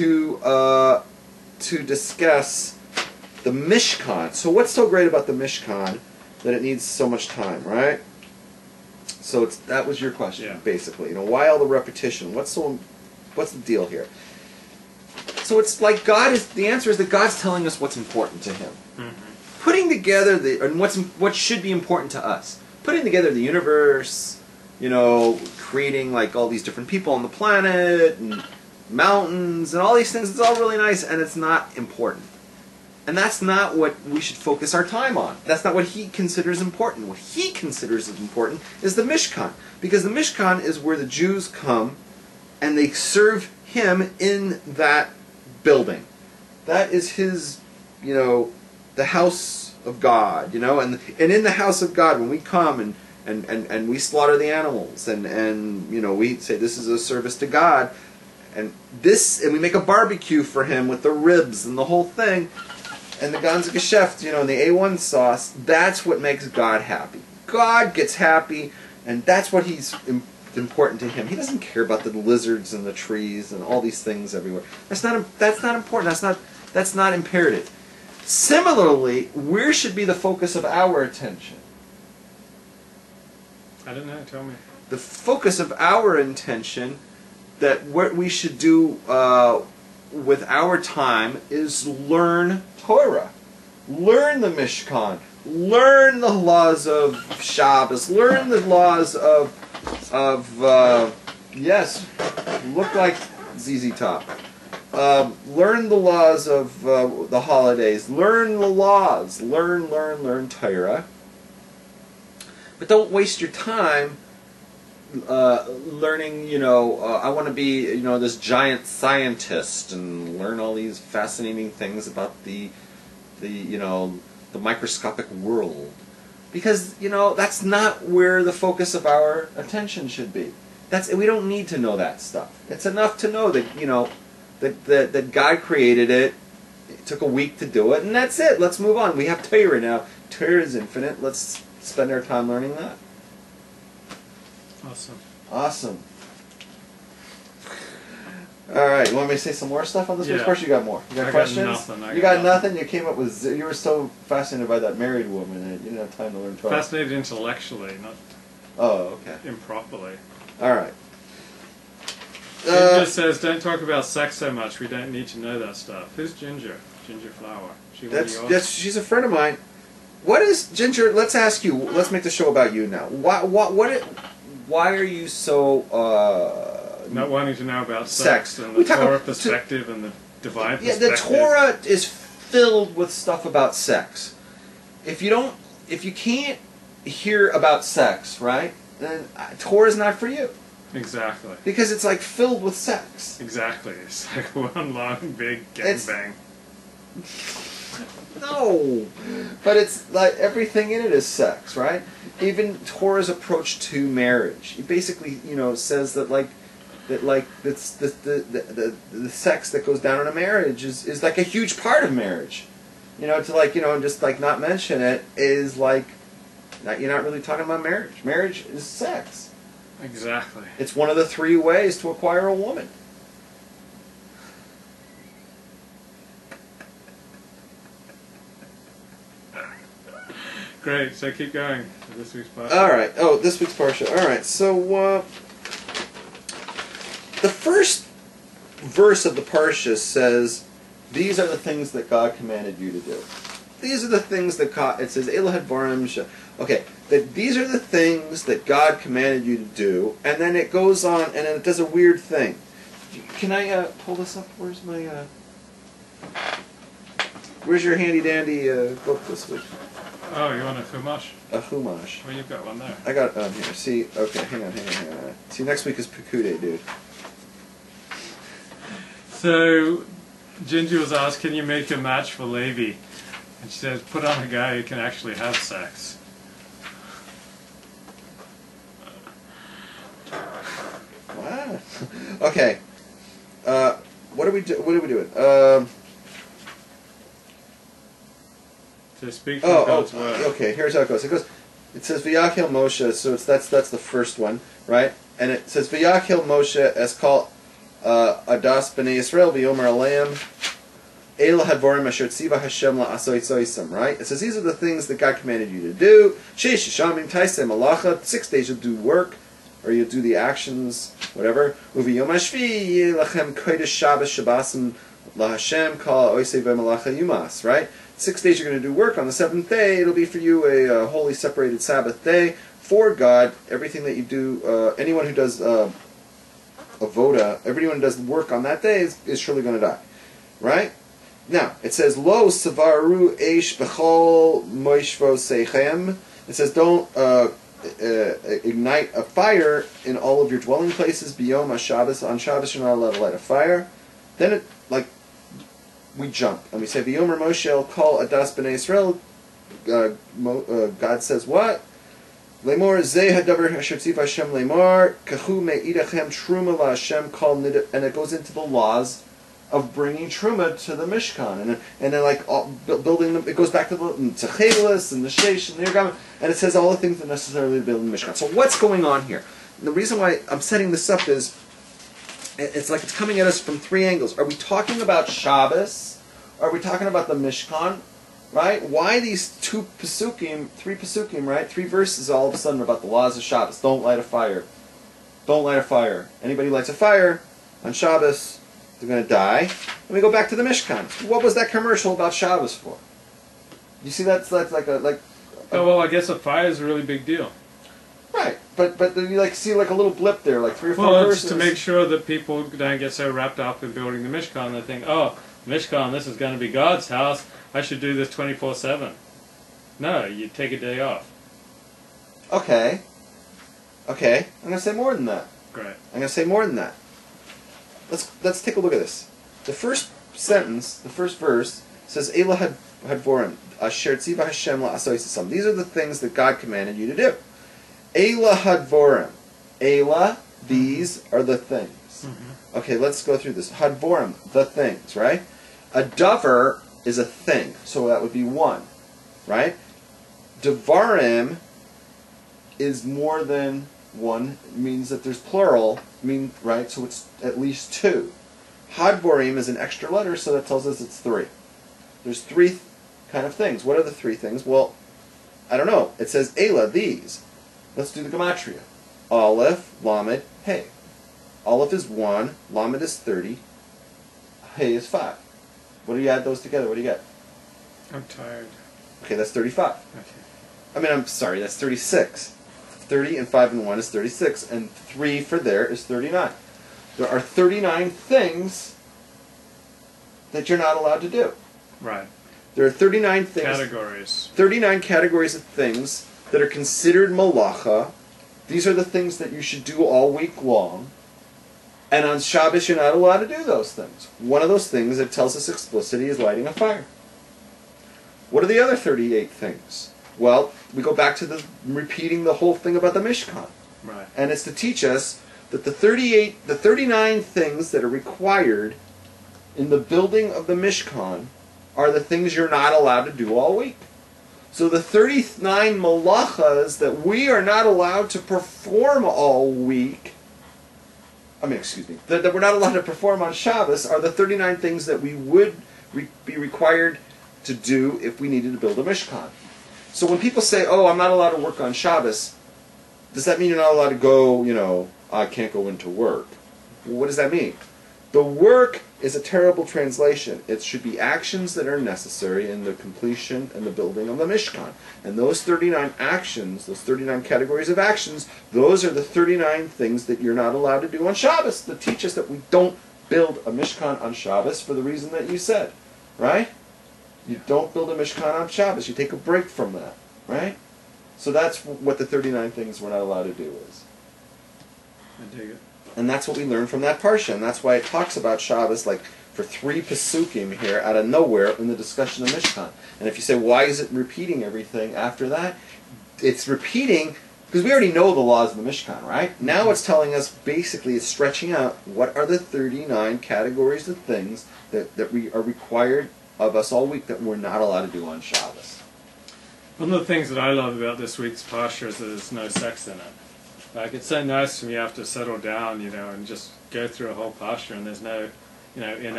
to discuss the Mishkan. So what's so great about the Mishkan that it needs so much time, right? So that was your question, basically. Why all the repetition? What's the deal here? So it's like the answer is that God's telling us what's important to Him. Mm-hmm. Putting together what should be important to us. Putting together the universe, creating like all these different people on the planet and mountains and all these things. It's all really nice, and it's not important. And that's not what we should focus our time on. That's not what He considers important. What He considers important is the Mishkan. Because the Mishkan is where the Jews come and they serve Him in that building. That is His, the house of God, and in the house of God, when we come and we slaughter the animals and we say this is a service to God, and we make a barbecue for Him with the ribs and the whole thing, and the ganze Geschäft, and the A1 sauce, that's what makes God happy. God gets happy, and that's what He's important to Him. He doesn't care about the lizards and the trees and all these things everywhere. That's not important. That's not imperative. Similarly, where should be the focus of our attention? I don't know. Tell me. The focus of our intention, that what we should do with our time is learn Torah, learn the Mishkan, learn the laws of Shabbos, learn the laws of look like ZZ Top. Learn the laws of the holidays. Learn the laws. Learn Torah. But don't waste your time learning, I want to be, this giant scientist and learn all these fascinating things about the microscopic world. Because, that's not where the focus of our attention should be. We don't need to know that stuff. It's enough to know that, that God created it. It took a week to do it, and that's it. Let's move on. We have Torah now. Torah is infinite. Let's spend our time learning that. Awesome. All right, you want me to say some more stuff on this? Of course, you got more. You got questions? You got nothing. You came up with. You were so fascinated by that married woman that you didn't have time to learn Torah. Fascinated intellectually, not. Oh, okay. Improperly. All right. Ginger says, "Don't talk about sex so much. We don't need to know that stuff." Who's Ginger? Ginger Flower. She's a friend of mine. What is Ginger? Let's ask you. Let's make the show about you now. Why are you so? Not wanting to know about sex and the Torah perspective and the divine perspective. Yeah, the Torah is filled with stuff about sex. If you can't hear about sex, right, then Torah is not for you. Exactly. Because it's like filled with sex. Exactly. It's like one long big gangbang. No, but it's like everything in it is sex, right? Even Torah's approach to marriage, it basically, says that it's the sex that goes down in a marriage is like a huge part of marriage. Just like not mention it is like you're not really talking about marriage. Marriage is sex. Exactly. It's one of the 3 ways to acquire a woman. Great, so keep going to this week's Parshah. Alright, this week's Parshah. Alright, so the first verse of the Parshah says, these are the things that God commanded you to do. These are the things that God, it says, Elohad Barim. Okay, that these are the things that God commanded you to do, and then it goes on, and then it does a weird thing. Can I pull this up? Where's your handy-dandy book this week? Oh, you want a chumash? A chumash. Well, you've got one there. I got it on here. See, okay, hang on. See, next week is Pekude, dude. So, Ginger was asked, can you make a match for Levi? And she says, put on a guy who can actually have sex. Wow. Okay. What are we doing? To speak from God's word. Okay, here's how it goes. It says Vayakhel Moshe, so that's the first one, right? And it says Vayakhel Moshe as call Adas b'nei Yisrael v'yomer aleim El hadvorim asher tziva Hashem la'asoitzoisam, right? It says these are the things that God commanded you to do. Sheish shamim taisem malacha. 6 days you'll do work, or you'll do the actions, whatever. Uvi yom hashvi lachem kodesh Shabbos Shabbasim laHashem kol oisei v'malacha yumas, right? 6 days you're going to do work. On the 7th day, it'll be for you a holy separated Sabbath day for God. Everything that you do, anyone who does avoda, everyone who does work on that day is surely going to die, right? Now, it says, Lo savaru eish b'chol moishvo seichem. It says, don't ignite a fire in all of your dwelling places. Biyom HaShabbos. On Shabbos, you're not allowed to light a fire. Then we jump. And we say, V'yomer Moshe el kol adas b'nei Yisrael. God says, what? Lemor zeh hadavar asher tziva Hashem lemor. Kachu me'idachem truma la'Hashem kol nid. And it goes into the laws of bringing truma to the Mishkan, and then building them. It goes back to the Techelis and the Sheish and the Yergam, and it says all the things that necessarily build the Mishkan. So what's going on here? And the reason why I'm setting this up is it's like it's coming at us from 3 angles. Are we talking about Shabbos? Are we talking about the Mishkan? Right? Why these 3 pasukim, right? 3 verses all of a sudden about the laws of Shabbos. Don't light a fire. Don't light a fire. Anybody lights a fire on Shabbos, they're going to die. And we go back to the Mishkan. What was that commercial about Shabbos for? You see, that's like a oh, well, I guess a fire is a really big deal. Right, but you see like a little blip there, like 3 or 4 verses. Well, it's to make sure that people don't get so wrapped up in building the Mishkan, they think, oh, Mishkan, this is going to be God's house. I should do this 24/7. No, you take a day off. Okay. I'm going to say more than that. Great. I'm going to say more than that. Let's take a look at this. The first sentence, the first verse, says, Eila hadvorim, asher tziva Hashem la'asoisam. These are the things that God commanded you to do. Eila hadvorim. Eila, these are the things. Mm-hmm. Okay, let's go through this. Hadvorim, the things, right? A davar is a thing, so that would be one, right? Devarim is more than one. It means that there's plural, right? So it's at least 2. Hadvorim is an extra letter, so that tells us it's 3. There's 3 kind of things. What are the 3 things? Well, I don't know. It says Eila, these. Let's do the gematria. Aleph, Lamed, Hey. Aleph is 1, Lamed is 30, Hey is 5. What do you add those together? What do you get? I'm tired. Okay, that's 35. Okay. I'm sorry, that's 36. 30 and 5 and 1 is 36, and 3 for there is 39. There are 39 things that you're not allowed to do. Right. There are 39 things. Categories. 39 categories of things that are considered malacha. These are the things that you should do all week long. And on Shabbos, you're not allowed to do those things. One of those things that tells us explicitly is lighting a fire. What are the other 38 things? Well, we go back to repeating the whole thing about the Mishkan. Right. And it's to teach us that the 39 things that are required in the building of the Mishkan are the things you're not allowed to do all week. So the 39 malachas that we are not allowed to perform all week, that we're not allowed to perform on Shabbos, are the 39 things that we would be required to do if we needed to build a Mishkan. So when people say, oh, I'm not allowed to work on Shabbos, does that mean you're not allowed to go, I can't go into work? Well, what does that mean? The work is a terrible translation. It should be actions that are necessary in the completion and the building of the Mishkan. And those 39 actions, those 39 categories of actions, those are the 39 things that you're not allowed to do on Shabbos that teach us that we don't build a Mishkan on Shabbos for the reason that you said, right? You don't build a Mishkan on Shabbos. You take a break from that, right? So that's what the 39 things we're not allowed to do is. I dig it. And that's what we learn from that Parshah. And that's why it talks about Shabbos like for 3 pasukim here out of nowhere in the discussion of Mishkan. And if you say, why is it repeating everything after that? It's repeating because we already know the laws of the Mishkan, right? Now it's telling us, basically, it's stretching out what are the 39 categories of things that we are required of us all week that we're not allowed to do on Shabbos. One of the things that I love about this week's Parshah is that there's no sex in it. Like, it's so nice when you have to settle down, and just go through a whole Parsha and there's no, in